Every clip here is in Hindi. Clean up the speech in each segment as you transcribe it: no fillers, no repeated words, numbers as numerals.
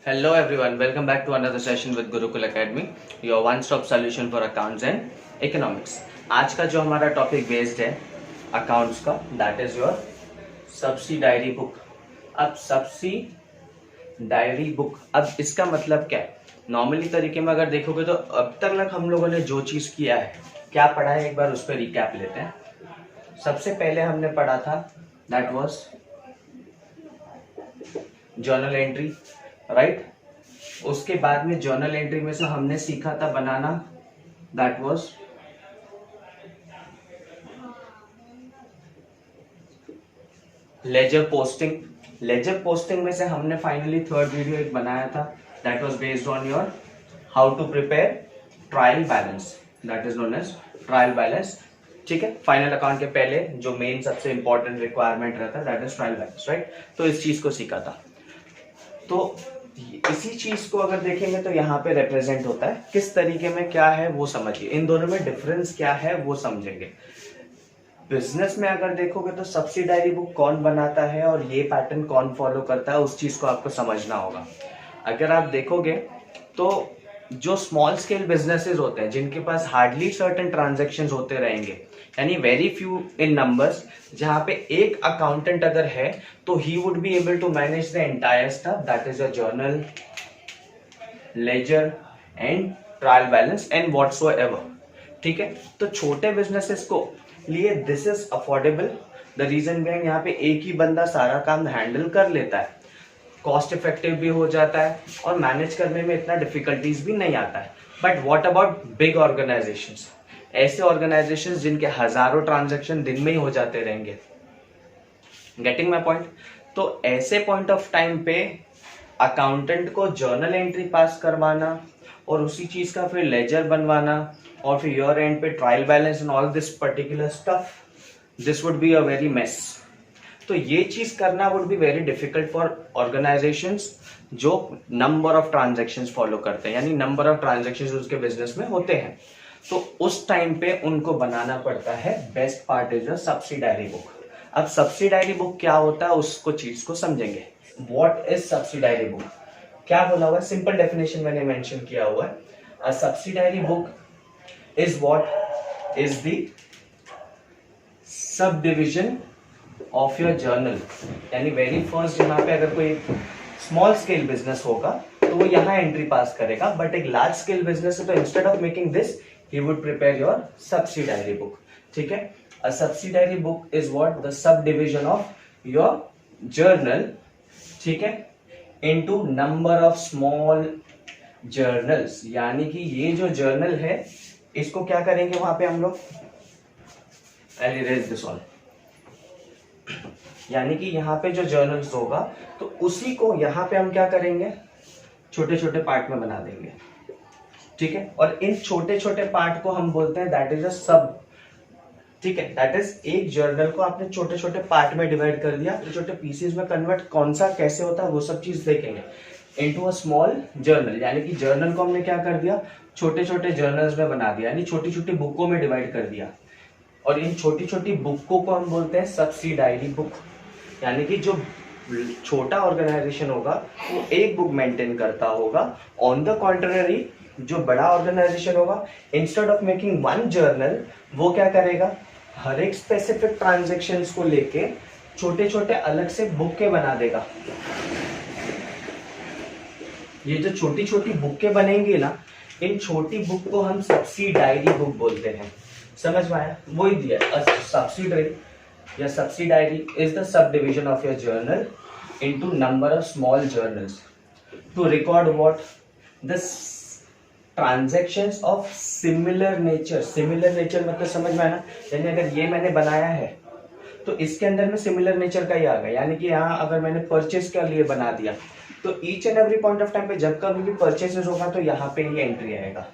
Hello everyone, welcome back to another session with Gurukul Academy, your one-stop solution for accounts and economics. आज का जो हमारा टॉपिक बेस्ड है अकाउंट्स का, that is your subsidiary book. अब सब्सिडायरी बुक, अब इसका मतलब क्या है? नॉर्मली तरीके में अगर देखोगे तो अब तक हम लोगों ने जो चीज़ किया है, क्या पढ़ा है, एक बार उस पर रिकैप लेते हैं. सबसे पहले हमने पढ़ा था that was journal entry, right. उसके बाद में जर्नल एंट्री में से हमने सीखा था बनाना, that was ledger posting. Ledger posting में से हमने फाइनली थर्ड वीडियो एक बनाया था, that was based on your how to prepare trial balance, that is known as trial balance. ठीक है, फाइनल अकाउंट के पहले जो मेन सबसे इंपॉर्टेंट रिक्वायरमेंट रहता है that is trial balance, right. तो इस चीज को सीखा था. तो इसी चीज को अगर देखेंगे तो यहाँ पे रिप्रेजेंट होता है, किस तरीके में क्या है वो समझिए, इन दोनों में डिफरेंस क्या है वो समझेंगे. बिजनेस में अगर देखोगे तो सब्सिडायरी बुक कौन बनाता है और ये पैटर्न कौन फॉलो करता है, उस चीज को आपको समझना होगा. अगर आप देखोगे तो जो स्मॉल स्केल बिजनेसेस होते हैं जिनके पास हार्डली सर्टेन ट्रांजेक्शन्स होते रहेंगे, यानी वेरी फ्यू इन नंबर्स, जहां पे एक अकाउंटेंट अगर है तो he would be able to manage the entire stuff, that is a journal, ledger and trial balance and whatsoever. ठीक है, तो छोटे बिजनेसेस को लिए this is affordable. The reason being यहाँ पे एक ही बंदा सारा काम हैंडल कर लेता है, कॉस्ट इफेक्टिव भी हो जाता है और मैनेज करने में इतना डिफिकल्टीज भी नहीं आता है. But what about big organisations, ऐसे ऑर्गेनाइजेशंस जिनके हजारों ट्रांजैक्शन दिन में ही हो जाते रहेंगे. Getting my point? तो ऐसे पॉइंट ऑफ टाइम पे अकाउंटेंट को जर्नल एंट्री पास करवाना और उसी चीज का फिर लेजर बनवाना और फिर ईयर एंड पे trial balance and all this particular stuff, this would be a very mess. तो ये चीज करना would be very difficult for organisations जो नंबर ऑफ ट्रांजैक्शंस फॉलो करते हैं, यानी नंबर ऑफ ट्रांजैक्शंस उसके बिजनेस में होते हैं. तो उस टाइम पे उनको बनाना पड़ता है. Best part is a subsidiary book. अब सब्सिडायरी बुक क्या होता है उसको चीज को समझेंगे. What is subsidiary book? क्या बोला हुआ है, सिंपल डेफिनेशन मैंने मेंशन किया हुआ है. A subsidiary book is what is the sub division of your journal. यानी वेरी फर्स्ट यहाँ पे अगर कोई स्मॉल स्केल बिजनेस होगा तो वो यहाँ एंट्री पास करेगा, बट एक लार्ज स्केल बिजनेस है तो instead of making this he would prepare your subsidiary book. ठीक है, a subsidiary book is what the subdivision of your journal, ठीक है, into number of small journals. यानी कि ये जो जर्नल है इसको क्या करेंगे वहां पे हम लोग, I'll erase this all. यानी कि यहाँ पे जो जर्नल्स होगा तो उसी को यहाँ पे हम क्या करेंगे, छोटे छोटे पार्ट में बना देंगे. ठीक है, और इन छोटे छोटे पार्ट को हम बोलते हैं दैट इज अ सब. ठीक है, दैट इज एक जर्नल को आपने छोटे छोटे पार्ट में डिवाइड कर दिया, छोटे पीसेस में कन्वर्ट कौन सा कैसे होता है वो सब चीज देखेंगे. इनटू अ स्मॉल जर्नल, यानी कि जर्नल को हमने क्या कर दिया, छोटे छोटे जर्नल्स में बना दिया, यानी छोटी छोटी बुकों में डिवाइड कर दिया. और इन छोटी छोटी बुकों को हम बोलते हैं सब्सिडायरी बुक. यानी कि जो छोटा ऑर्गेनाइजेशन होगा वो एक बुक मेंटेन करता होगा. ऑन द कॉन्ट्ररी जो बड़ा ऑर्गेनाइजेशन होगा, instead of making one journal, वो क्या करेगा, हर एक स्पेसिफिक ट्रांजैक्शंस को लेके छोटे छोटे अलग से बुकें बना देगा. ये जो छोटी छोटी बुकें बनेंगी ना, इन छोटी बुक को हम सब्सिडायरी बुक बोलते हैं. समझ में आया? वही दिया, सब्सिडरी या subsidiary is the sub division of your journal into number of small journals to record what the transactions of similar nature. Similar nature मतलब समझ में आना, यानी अगर ये मैंने बनाया है तो इसके अंदर में सिमिलर नेचर का ही आ गया. यानी कि यहाँ अगर मैंने परचेस के लिए बना दिया तो each and every point of time पे जब कभी भी परचेसेस होगा तो यहाँ पे ही एंट्री आएगा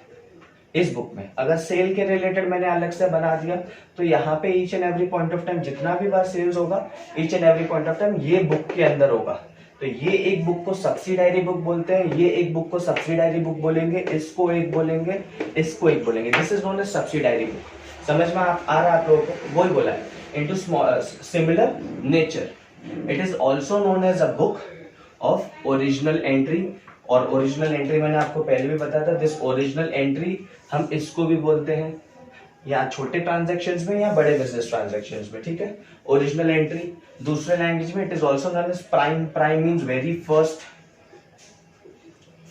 इस बुक में. अगर सेल के रिलेटेड मैंने अलग से बना दिया तो यहाँ पे each and every point of time जितना भी बार सेल्स होगा each and every point of time ये बुक के अंदर होगा. तो ये एक बुक को सब्सिडायरी बुक बोलते हैं, ये एक बुक को सब्सिडायरी बुक बोलेंगे, इसको एक बोलेंगे, इसको एक बोलेंगे. This is known as subsidiary book. समझ में आ रहा है आप लोगों को? वही बोला है, into similar nature. It is also known as a book of original entry और ओरिजिनल एंट्री मैंने आपको पहले भी बताया था, दिस ओरिजिनल एंट्री हम इसको भी बोलते हैं या छोटे ट्रांजैक्शंस में या बड़े बिजनेस ट्रांजैक्शंस में, ठीक है। ओरिजिनल एंट्री दूसरे लैंग्वेज में it is also known as prime. Prime means very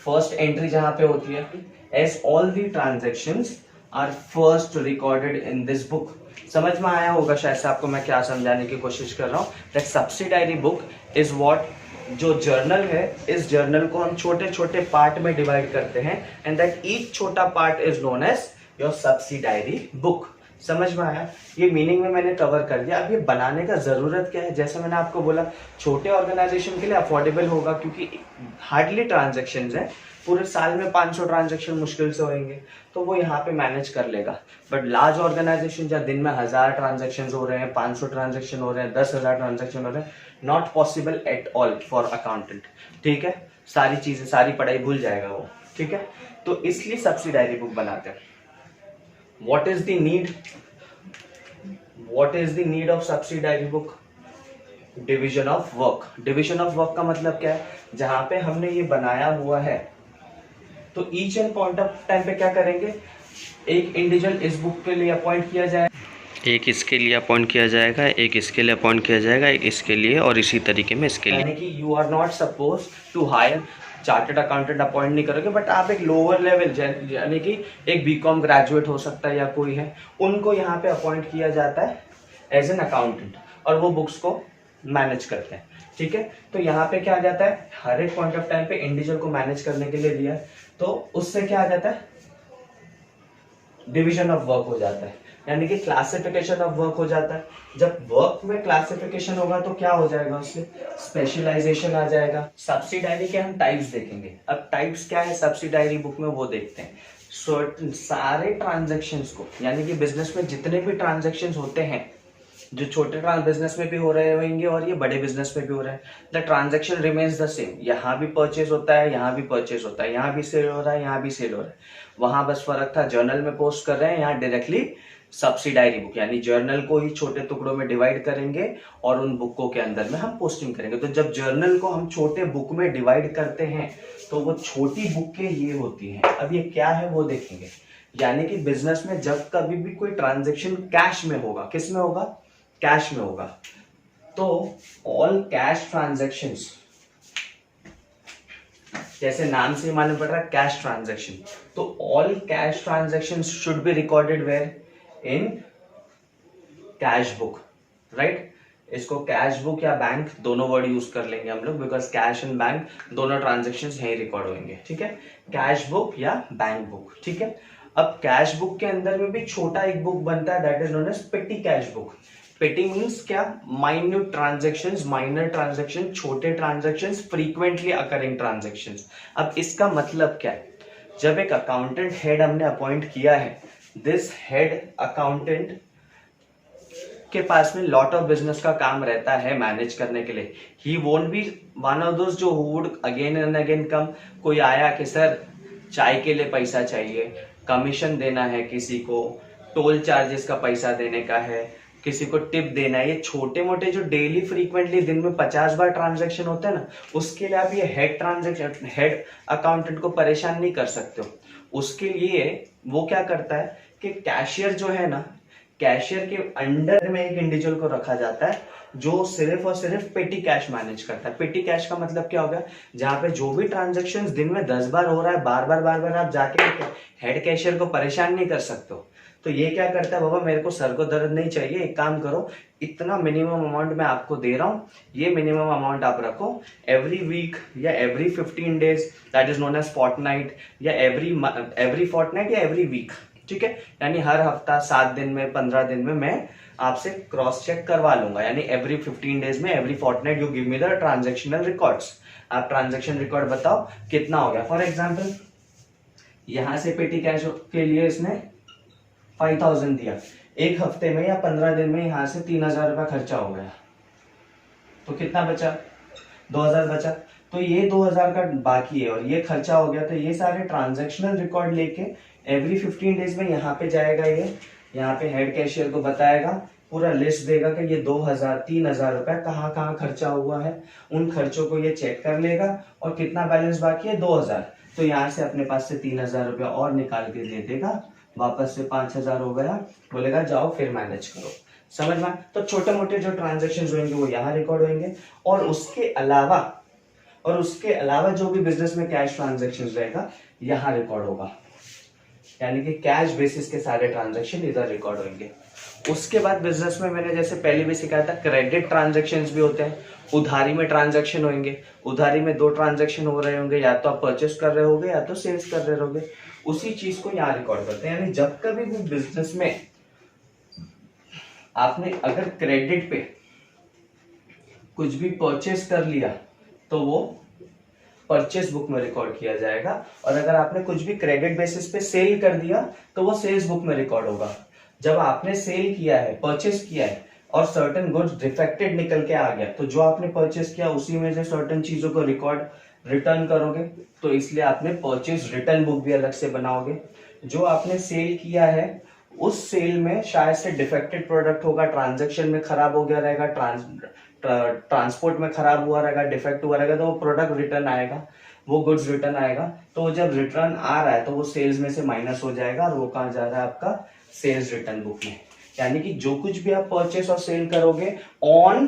first entry जहां पे होती है, as all the transactions are first recorded in this book. समझ में आया होगा शायद से आपको मैं क्या समझाने की कोशिश कर रहा हूँ। That subsidiary book is what, जो जर्नल है, इस जर्नल को हम छोटे छोटे पार्ट में डिवाइड करते हैं एंड दैट ईच छोटा part is known as your subsidiary book. समझ में आया? ये मीनिंग में मैंने कवर कर दिया। अब ये बनाने का जरूरत क्या है, जैसे मैंने आपको बोला छोटे ऑर्गेनाइजेशन के लिए अफोर्डेबल होगा क्योंकि हार्डली ट्रांजेक्शन है, पूरे साल में 500 ट्रांजेक्शन मुश्किल से होंगे तो वो यहाँ पे मैनेज कर लेगा। बट लार्ज ऑर्गेनाइजेशन जहाँ दिन में 1000 ट्रांजेक्शन हो रहे हैं, 500 ट्रांजेक्शन हो रहे हैं, 10,000 ट्रांजेक्शन हो रहे हैं, not possible at all for accountant, ठीक है। सारी चीजें, सारी पढ़ाई भूल जाएगा वो, ठीक है। तो इसलिए सब्सिडायरी बुक बनाते हैं। What is the need? What is the need of subsidiary book? Division of work. Division of work का मतलब क्या है, जहां पे हमने ये बनाया हुआ है तो each and point of time पे क्या करेंगे, एक इंडिविजुअल इस बुक के लिए अपॉइंट किया जाए, एक इसके लिए अपॉइंट किया जाएगा, एक इसके लिए अपॉइंट किया जाएगा, एक इसके लिए, और इसी तरीके में इसके लिए। यानी कि you are not suppose to hire chartered accountant appoint नहीं करोगे, बट आप एक लोअर लेवल यानी कि एक बीकॉम ग्रेजुएट हो सकता है या कोई है, उनको यहाँ पे अपॉइंट किया जाता है एज एन अकाउंटेंट और वो बुक्स को मैनेज करते हैं, ठीक है। तो यहाँ पे क्या आ जाता है, हर एक पॉइंट ऑफ टाइम पे इंडिविजुअल को मैनेज करने के लिए दिया है, तो उससे क्या आ जाता है, डिविजन ऑफ वर्क हो जाता है, यानी कि क्लासिफिकेशन ऑफ वर्क हो जाता है। जब वर्क में क्लासिफिकेशन होगा तो क्या हो जाएगा, उससे स्पेशलाइजेशन आ जाएगा। सब्सिडायरी के हम टाइप्स देखेंगे। अब टाइप्स क्या है सब्सिडायरी बुक में वो देखते हैं। सारे ट्रांजैक्शंस को, यानी कि बिजनेस में जितने भी ट्रांजैक्शंस होते हैं, जो छोटे बिजनेस में भी हो रहे होंगे और ये बड़े बिजनेस में भी हो रहे हैं, the transaction remains the same. यहाँ भी परचेज होता है, यहाँ भी परचेज होता है, यहाँ भी सेल हो रहा है, यहाँ भी सेल हो रहा है। वहां बस फर्क था, जर्नल में पोस्ट कर रहे हैं, यहाँ डायरेक्टली सब्सिडायरी बुक, यानी जर्नल को ही छोटे टुकड़ों में डिवाइड करेंगे और उन बुकों के अंदर में हम पोस्टिंग करेंगे। तो जब जर्नल को हम छोटे बुक में डिवाइड करते हैं तो वो छोटी बुकें ये होती हैं। अब ये क्या है वो देखेंगे। यानी कि बिजनेस में जब कभी भी कोई ट्रांजेक्शन कैश में होगा, किस में होगा, कैश में होगा, तो ऑल कैश ट्रांजैक्शंस, जैसे नाम से मालूम पड़ रहा है कैश ट्रांजैक्शन, तो all cash transactions should be recorded where, in cash book, right. इसको कैश बुक या बैंक दोनों वर्ड यूज कर लेंगे हम लोग, बिकॉज कैश एंड बैंक दोनों ट्रांजैक्शंस यही रिकॉर्ड होंगे, ठीक है। कैश बुक या बैंक बुक, ठीक है। अब कैश बुक के अंदर में भी छोटा एक बुक बनता है, that is known as petty cash book. Petty means क्या, माइन्यूट ट्रांजैक्शंस, माइनर ट्रांजैक्शन, छोटे ट्रांजैक्शंस, फ्रीक्वेंटली अकरिंग ट्रांजैक्शंस। अब इसका मतलब क्या है, जब एक अकाउंटेंट हेड हमने अपॉइंट किया है, दिस हेड अकाउंटेंट के पास में लॉट ऑफ बिजनेस का काम रहता है मैनेज करने के लिए। He won't be one of those जो would again and again come, कोई आया कि सर चाय के लिए पैसा चाहिए, कमीशन देना है किसी को, टोल चार्जेस का पैसा देने का है, किसी को टिप देना है, ये छोटे मोटे जो डेली फ्रीक्वेंटली दिन में 50 बार ट्रांजैक्शन होते हैं ना, उसके लिए आप ये हेड अकाउंटेंट को परेशान नहीं कर सकते हो। उसके लिए वो क्या करता है कि कैशियर जो है ना, कैशियर के अंडर में एक इंडिविजुअल को रखा जाता है जो सिर्फ और सिर्फ पेटी कैश मैनेज करता है। पेटी कैश का मतलब क्या हो गया, जहां पे जो भी ट्रांजैक्शन दिन में 10 बार हो रहा है, बार बार आप जाके हेड कैशियर को परेशान नहीं कर सकते हो। तो ये क्या करता है, बाबा मेरे को सर को दर्द नहीं चाहिए, एक काम करो, इतना मिनिमम अमाउंट मैं आपको दे रहा हूँ, ये मिनिमम अमाउंट आप रखो, एवरी वीक या every 15 days, that is known as fortnight, या एवरी फोर्टनाइट या एवरी वीक, ठीक है। यानी हर हफ्ता 7 दिन में, 15 दिन में मैं आपसे क्रॉस चेक करवा लूंगा, यानी एवरी 15 डेज में, every Fortnite you give me the transactional records. आप ट्रांजेक्शन रिकॉर्ड बताओ कितना हो गया। फॉर एग्जाम्पल यहां से पेटी कैश के लिए इसने 5000 दिया, एक हफ्ते में या 15 दिन में यहां से 3000 रुपया खर्चा हो गया, तो कितना बचा, 2000 बचा। तो ये 2000 का बाकी है और ये खर्चा हो गया, तो ये सारे ट्रांजैक्शनल रिकॉर्ड लेके एवरी 15 डेज में यहाँ पे जाएगा, ये यहाँ पे हेड कैशियर को बताएगा पूरा लिस्ट देगा कि ये 2000 3000 रुपए कहाँ कहाँ खर्चा हुआ है, उन खर्चों को ये चेक कर लेगा और कितना बैलेंस बाकी है 2000, तो यहाँ से अपने पास से 3000 रुपया और निकाल के दे देगा, वापस से 5000 हो गया, बोलेगा जाओ फिर मैनेज करो। समझ में? तो छोटे मोटे जो ट्रांजेक्शन होंगे वो यहाँ रिकॉर्ड होंगे, और उसके अलावा जो भी बिजनेस में कैश ट्रांजेक्शन रहेगा यहाँ रिकॉर्ड होगा, यानी कि कैश बेसिस के सारे ट्रांजेक्शन इधर रिकॉर्ड होंगे। उसके बाद बिजनेस में मैंने जैसे पहले भी सिखाया था, क्रेडिट ट्रांजेक्शन भी होते हैं, उधारी में ट्रांजेक्शन होंगे। उधारी में 2 ट्रांजेक्शन हो रहे होंगे, या तो आप परचेस कर रहे होगे या तो सेल्स कर रहे होगे, उसी चीज को यहाँ रिकॉर्ड करते हैं। यानी जब कभी भी बिजनेस में आपने अगर क्रेडिट पे कुछ भी परचेस कर लिया तो वो परचेस बुक में रिकॉर्ड किया जाएगा, और अगर आपने कुछ भी क्रेडिट बेसिस पे सेल कर दिया तो वो सेल्स बुक में रिकॉर्ड होगा। जब आपने सेल किया है, परचेस किया है और सर्टेन गुड्स डिफेक्टेड निकल के आ गया, तो जो आपने परचेस किया उसी में से सर्टेन चीजों को रिकॉर्ड रिटर्न करोगे, तो इसलिए आपने परचेस रिटर्न बुक भी अलग से बनाओगे। जो आपने सेल किया है उस सेल में शायद से डिफेक्टेड प्रोडक्ट होगा, ट्रांजैक्शन में खराब हो गया रहेगा, ट्रांसपोर्ट में खराब हुआ रहेगा, डिफेक्ट हुआ रहेगा, तो वो प्रोडक्ट रिटर्न आएगा, वो गुड्स रिटर्न आएगा। तो जब रिटर्न आ रहा है तो वो सेल्स में से माइनस हो जाएगा और वो कहाँ जा रहा है आपका सेल्स रिटर्न बुक में। यानी कि जो कुछ भी आप परचेस और सेल करोगे on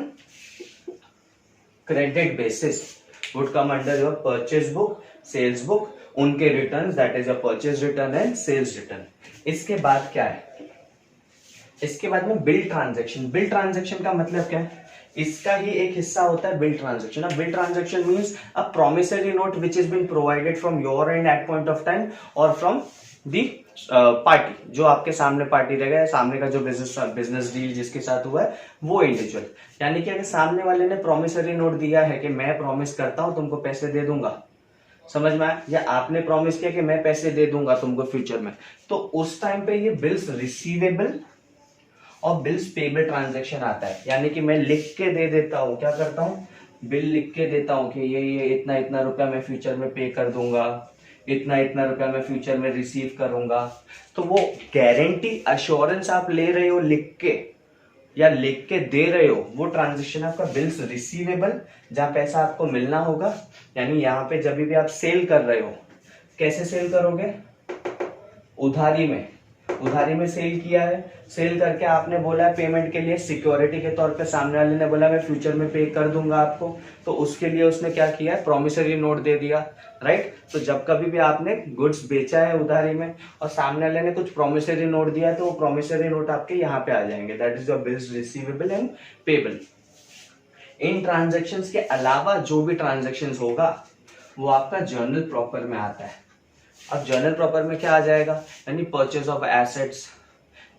credit basis would come under your purchase book, sales book, उनके returns, that is your purchase return and sales return. इसके बाद क्या है? इसके बाद में बिल ट्रांजैक्शन। बिल ट्रांजैक्शन का मतलब क्या है? इसका ही एक हिस्सा होता है बिल ट्रांजैक्शन। अब bill transaction means a promissory note which is been provided from your end at point of time और फ्रॉम दी पार्टी, जो आपके सामने पार्टी रहेगा, सामने का जो बिजनेस डील जिसके साथ हुआ है वो इंडिविजुअल। यानी कि अगर सामने वाले ने प्रॉमिसरी नोट दिया है कि मैं प्रॉमिस करता हूं तुमको पैसे दे दूंगा, समझ में आया, या आपने प्रॉमिस किया कि मैं पैसे दे दूंगा तुमको फ्यूचर में, तो उस टाइम पे ये बिल्स रिसीवेबल और बिल्स पेबल ट्रांजैक्शन आता है। यानी कि मैं लिख के दे देता हूं, क्या करता हूं, बिल लिख के देता हूं कि ये इतना इतना रुपया मैं फ्यूचर में पे कर दूंगा, इतना इतना रुपया मैं फ्यूचर में रिसीव करूंगा। तो वो गारंटी अश्योरेंस आप ले रहे हो लिख के या लिख के दे रहे हो, वो ट्रांजेक्शन आपका बिल्स रिसीवेबल, जहां पैसा आपको मिलना होगा। यानी यहाँ पे जब भी आप सेल कर रहे हो, कैसे सेल करोगे? उधारी में सेल किया है, सेल करके आपने बोला है पेमेंट के लिए सिक्योरिटी के तौर पे, सामने वाले ने बोला मैं फ्यूचर में पे कर दूंगा आपको, तो उसके लिए उसने क्या किया? प्रॉमिसरी नोट दे दिया, राइट। तो जब कभी भी आपने गुड्स बेचा है उधारी में और सामने वाले ने कुछ प्रॉमिसरी नोट दिया है, तो वो प्रॉमिसरी नोट आपके यहाँ पे आ जाएंगे, that is your bills receivable and payable. In transactions के अलावा जो भी ट्रांजेक्शन्स होगा वो आपका जर्नल प्रॉपर में आता है। अब जर्नल प्रॉपर में क्या आ जाएगा? यानी परचेज ऑफ एसेट्स,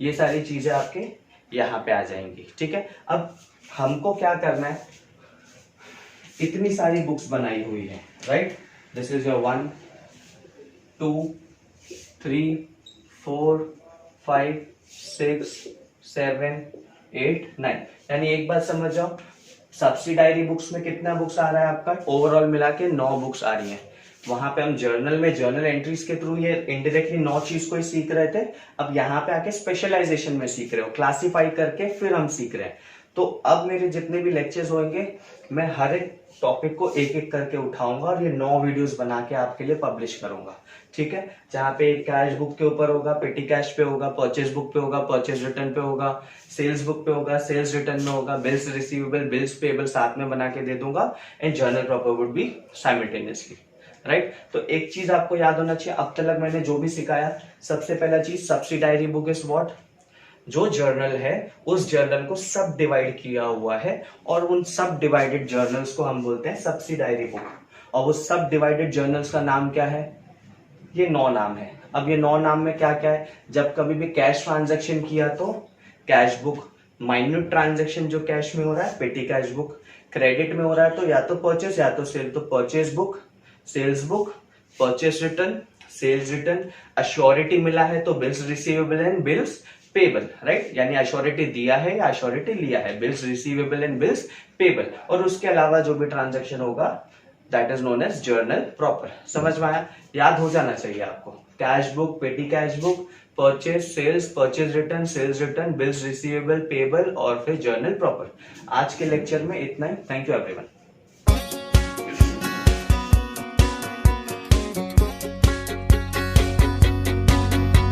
ये सारी चीजें आपके यहाँ पे आ जाएंगी, ठीक है। अब हमको क्या करना है, इतनी सारी बुक्स बनाई हुई है, राइट। This is your 1 2 3 4 5 6 7 8 9। यानी एक बात समझ जाओ, सब्सिडायरी बुक्स में कितना बुक्स आ रहा है आपका? ओवरऑल मिला के 9 बुक्स आ रही हैं। वहां पे हम जर्नल में जर्नल एंट्रीज के थ्रू ये इनडायरेक्टली 9 चीज को ही सीख रहे थे। अब यहाँ पे आके स्पेशलाइजेशन में सीख रहे हो, क्लासिफाई करके फिर हम सीख रहे हैं। तो अब मेरे जितने भी लेक्चर्स होंगे मैं हर एक टॉपिक को एक एक करके उठाऊंगा और ये 9 वीडियोस बना के आपके लिए पब्लिश करूंगा, ठीक है। जहाँ पे कैश बुक के ऊपर होगा, पेटी कैश पे होगा, परचेज बुक पे होगा, परचेज रिटर्न पे होगा, सेल्स बुक पे होगा, सेल्स रिटर्न में होगा, बिल्स रिसीवेबल, बिल्स पेबल साथ में बना के दे दूंगा, and journal proper would be simultaneously, right. तो एक चीज आपको याद होना चाहिए, अब तक मैंने जो भी सिखाया, सबसे पहला चीज सब्सिडायरी बुक इज व्हाट? जो जर्नल है उस जर्नल को सब डिवाइड किया हुआ है और उन सब डिवाइडेड जर्नल्स को हम बोलते हैं सब्सिडायरी बुक। और वो सब डिवाइडेड जर्नल्स का नाम क्या है? ये 9 नाम है। अब ये 9 नाम में क्या क्या है? जब कभी भी कैश ट्रांजैक्शन किया तो कैश बुक, माइन्यूट ट्रांजैक्शन जो कैश में हो रहा है पेटी कैश बुक, क्रेडिट में हो रहा है तो या तो परचेस या तो सेल, तो purchase book, sales book, purchase return, sales return. Assurity मिला है तो bills receivable and bills payable, right. यानी अश्योरिटी दिया है या अश्योरिटी लिया है, bills receivable and bills payable. और उसके अलावा जो भी ट्रांजैक्शन होगा that is known as journal proper. समझ में आया? याद हो जाना चाहिए आपको, cash book, petty cash book, purchase return, bills receivable, payable और फिर जर्नल प्रॉपर। आज के लेक्चर में इतना ही। Thank you everyone.